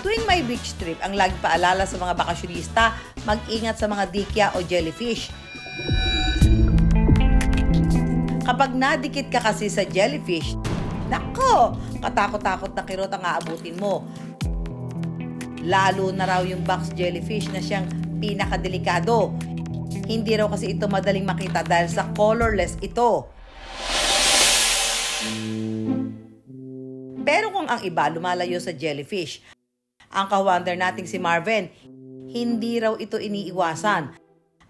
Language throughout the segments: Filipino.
Tuwing may beach trip, ang lagi paalala sa mga bakasyonista, mag-ingat sa mga dikya o jellyfish. Kapag nadikit ka kasi sa jellyfish, nako, katakot-takot na kirot ang aabutin mo. Lalo na raw yung box jellyfish na siyang pinakadelikado. Hindi raw kasi ito madaling makita dahil sa colorless ito. Pero kung ang iba lumalayo sa jellyfish, ang ka-wonder nating si Marvin, hindi raw ito iniiwasan.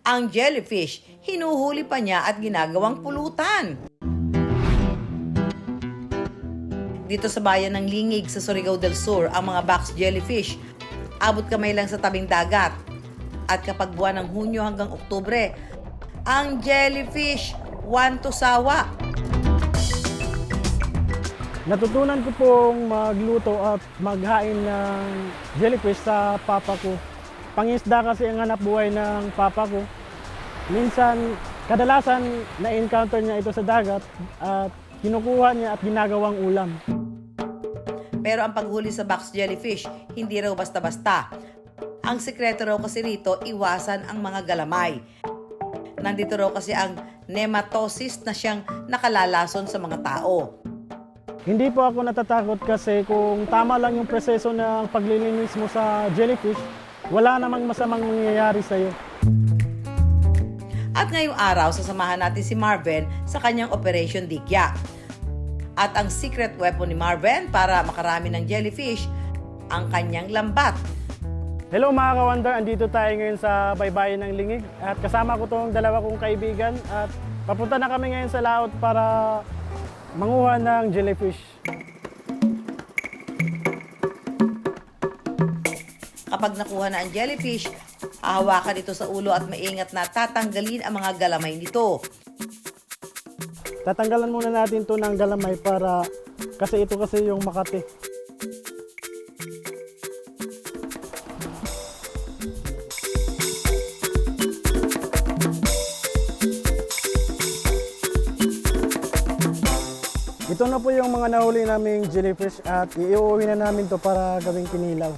Ang jellyfish, hinuhuli pa niya at ginagawang pulutan. Dito sa bayan ng Lingig sa Surigao del Sur, ang mga box jellyfish, abot kamay lang sa tabing dagat. At kapag buwan ng Hunyo hanggang Oktubre, ang jellyfish, want to sawa. Natutunan ko pong magluto at maghain ng jellyfish sa papa ko. Pangisda kasi ang hanap buhay ng papa ko. Minsan, kadalasan na-encounter niya ito sa dagat at kinukuha niya at ginagawang ulam. Pero ang paghuli sa box jellyfish, hindi raw basta-basta. Ang sekreto raw kasi rito, iwasan ang mga galamay. Nandito raw kasi ang nematosis na siyang nakalalason sa mga tao. Hindi po ako natatakot kasi kung tama lang yung proseso ng paglilinis mo sa jellyfish, wala namang masamang nangyayari sa'yo. At ngayong araw, sasamahan natin si Marvin sa kanyang Operation Dikya. At ang secret weapon ni Marvin para makarami ng jellyfish, ang kanyang lambat. Hello mga ka-wonder, andito tayo ngayon sa baybayin ng Lingig at kasama ko tong dalawa kong kaibigan at papunta na kami ngayon sa laot para manguha ng jellyfish. Kapag nakuha na ang jellyfish, hahawakan ito sa ulo at maingat na tatanggalin ang mga galamay nito. Tatanggalan muna natin to ng galamay para kasi ito kasi yung makati. Ito na po yung mga nahuli naming jellyfish at iuwi na namin to para gawing kinilaw.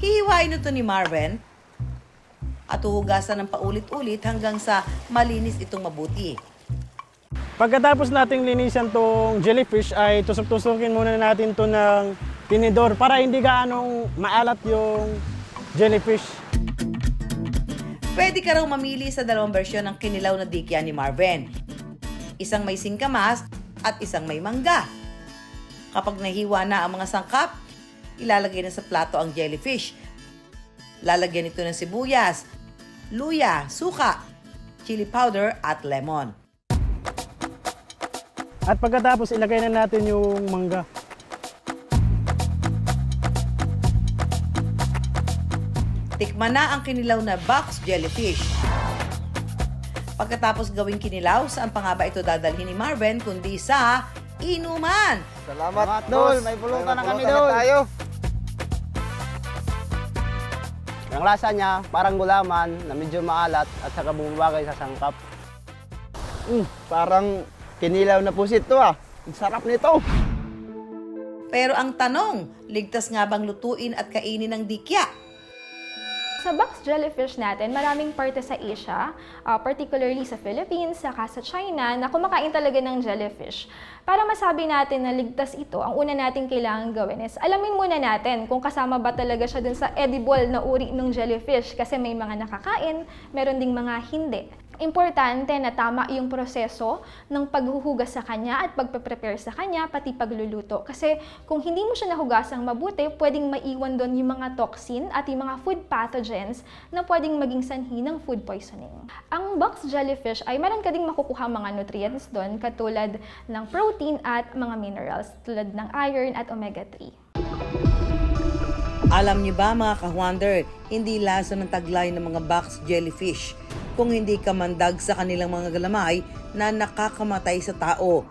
Hihiwain ito ni Marvin at huhugasan ng paulit-ulit hanggang sa malinis itong mabuti. Pagkatapos nating linisan tong jellyfish ay tusok-tusukin muna natin to ng tinidor para hindi gaanong maalat yung jellyfish. Pwede ka raw mamili sa dalawang bersyon ng kinilaw na dikya ni Marvin. Isang may singkamas at isang may mangga. Kapag nahiwa na ang mga sangkap, ilalagay na sa plato ang jellyfish. Lalagyan ito ng sibuyas, luya, suka, chili powder at lemon. At pagkatapos ilagay na natin yung mangga. Tikman na ang kinilaw na box jellyfish. Pagkatapos gawing kinilaw, saan pa nga ba ito dadalhin ni Marvin kundi sa inuman? Salamat, Dol. May pulutan na kami, Dol. Tayo. Ang lasa niya, parang gulaman na medyo maalat at saka bumabagay sa sangkap. Parang kinilaw na pusit to ah. Ang sarap nito. Pero ang tanong, ligtas nga bang lutuin at kainin ng dikya? Sa box jellyfish natin, maraming parte sa Asia, particularly sa Philippines, saka sa China, na kumakain talaga ng jellyfish. Para masabi natin na ligtas ito, ang una natin kailangan gawin is alamin muna natin kung kasama ba talaga siya dun sa edible na uri ng jellyfish kasi may mga nakakain, meron ding mga hindi. Importante na tama yung proseso ng paghuhugas sa kanya at pagpe-prepare sa kanya, pati pagluluto. Kasi kung hindi mo siya nahugasang mabuti, pwedeng maiwan doon yung mga toxin at yung mga food pathogens na pwedeng maging sanhi ng food poisoning. Ang box jellyfish ay meron ka ding makukuha mga nutrients doon katulad ng protein at mga minerals tulad ng iron at omega-3. Alam niyo ba mga ka-wonder, hindi lasa ng taglay ng mga box jellyfish kung hindi ka mandag sa kanilang mga galamay na nakakamatay sa tao.